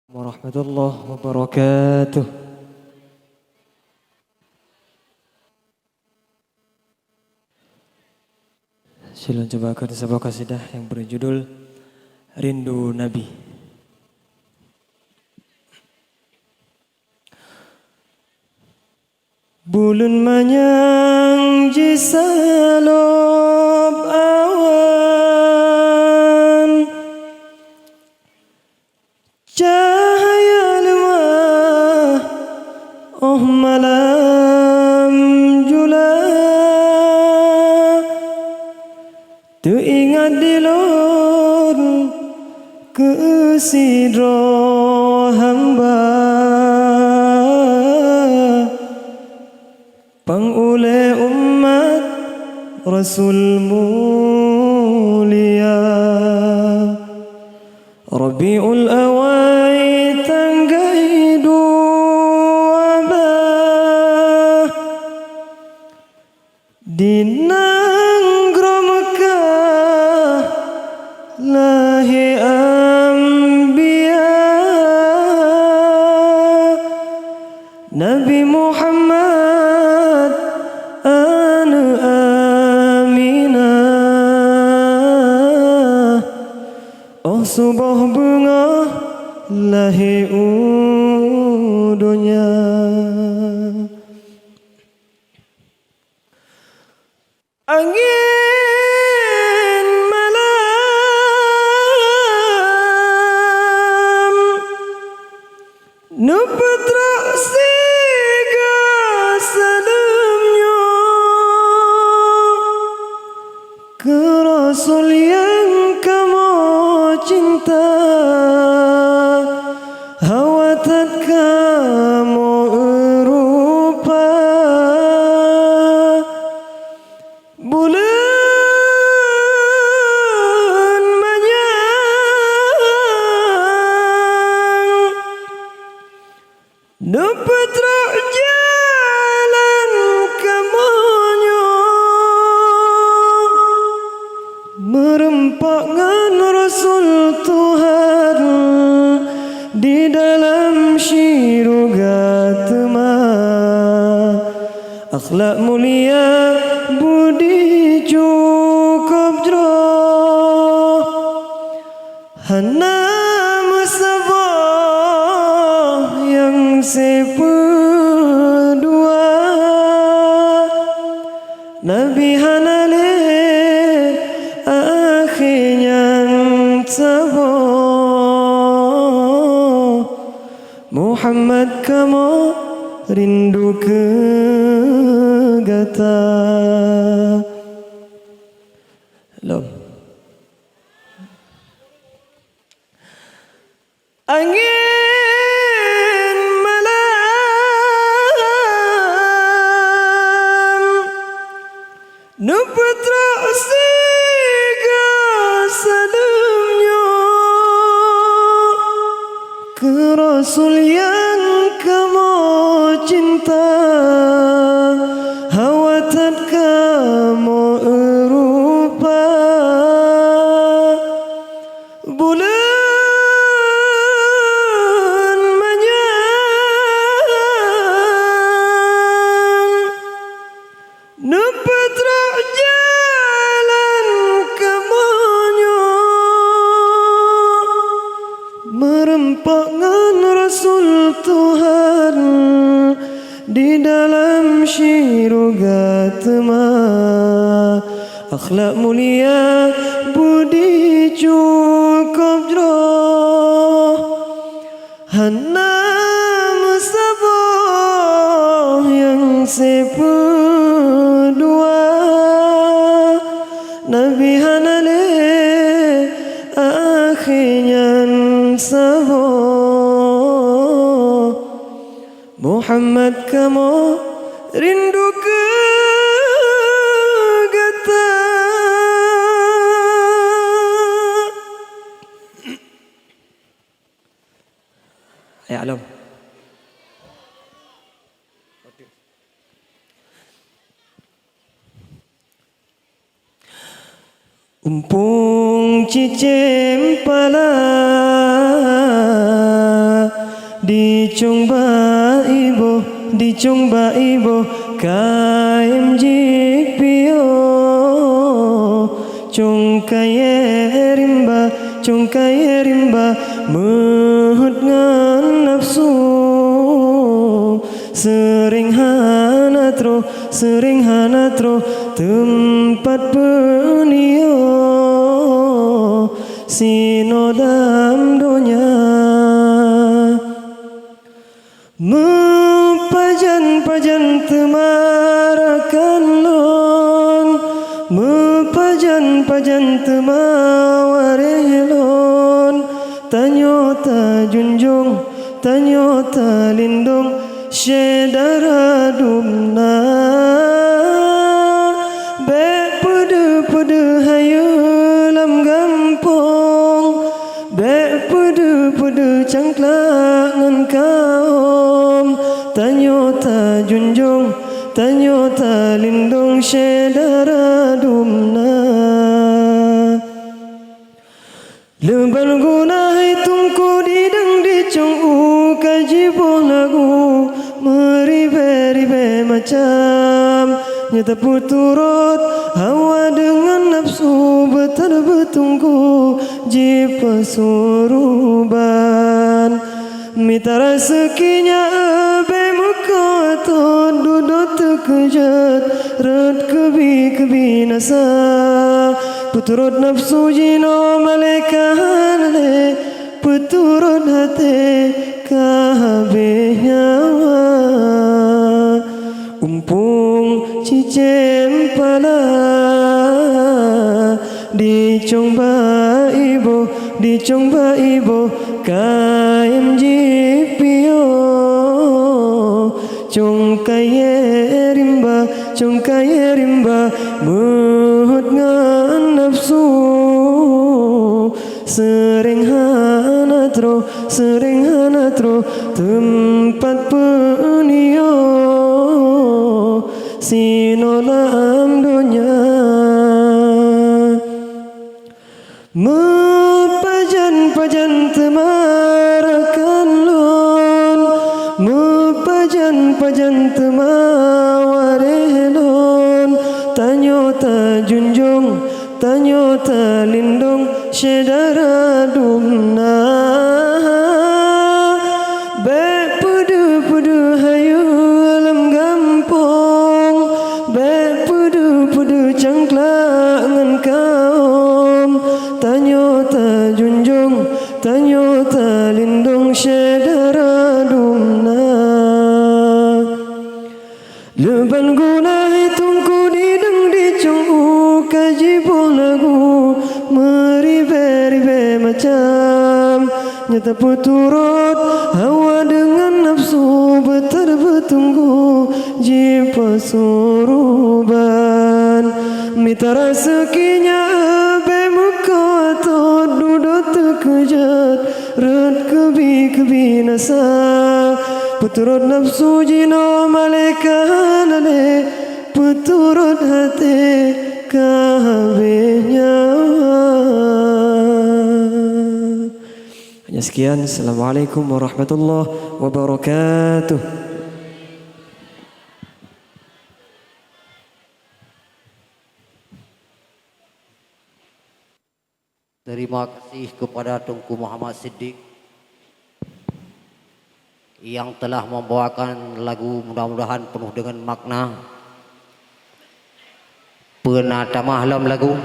Warahmatullahi wabarakatuh. Silahkan cobakan sebuah kasidah yang berjudul Rindu Nabi. Bulun manyang jisalob awan, cahaya lemah oh malam jula, teringat dilon kesidro hamba, pangule umat Rasul mulia, Rabiul awai tanggai dua dinanggro Mekah lahi anbiya, Nabi Muhammad anu Aminah, oh subuh bunga lahi udunya. Angin malam nu putra siga salamnya ke Rasul yang kamu cinta, hawatat kamu rupa bulan manyang nu putra jalan kamonyo merempakkan Rasul Tuhan di dalam syurga temah, akhlak mulia budi cukup jroh, hana musabah yang sepedua, Nabi hanale akhirnya sabah, Muhammad kamu rindu ke gata. Lom. Angin malam nu putra siga salamnya ke Rasul yang kamu cinta, hawatat kamu rupa bulan manyang nu putra jalan kamonyo merempakkan Rasul Tuhan di dalam syurga temah, akhlak mulia budi cukup jroh, hana musabah yang sepedua, Nabi hanale akhirnya sabah, Muhammad kamu rindu ke gata. Ya alam. Umpung cicim pala di chung ba ibo kaim jipio chung kaye rimba muhut ngan nafsu sering hanatro tempat penio sino dalam dunia mepajan temarakan lon mepajan temawarelon tanyota junjung tanyota lindung syedara dumna be pudu hayu lam gampong be pudu cangklak ngan kaum tanyota junjung tanyota lindung syedara dumna leban guna hitungku didang dicung kajiboh lagu meribe macam nyata puturut hawa dengan nafsu bertunggu jipa suruban mita rezekinya abe muka ton duduk terkejut red kebi nasa puturut nafsu jino malaikat le puturut hati kabe nyawa umpung cicem pala di chongba ibo kaim jipio chung kaye rimba muhut ngan nafsu sering hanatro tempat penio sino dalam dunia mepajan temarakan lon mepajan temawarelon tanyota junjung tanyota lindung syedara dumna be pudu hayu alam gampong be pudu cangklak ngan kaum tanyota junjung tanyota lindung syedara dumna leban guna hitungku didang dicung kajiboh lagu meribe macam nyata puturut hawa dengan nafsu bertunggu jipa suruban mita rezekinya abe muka tot duduk terkejut red kebi nasa puturut nafsu jino malaikat le puturut hati kabe nyawa. Hanya sekian. Assalamualaikum warahmatullahi wabarakatuh. Terima kasih kepada Tunku Muhammad Siddiq yang telah membawakan lagu mudah-mudahan penuh dengan makna. Penata mahlam lagu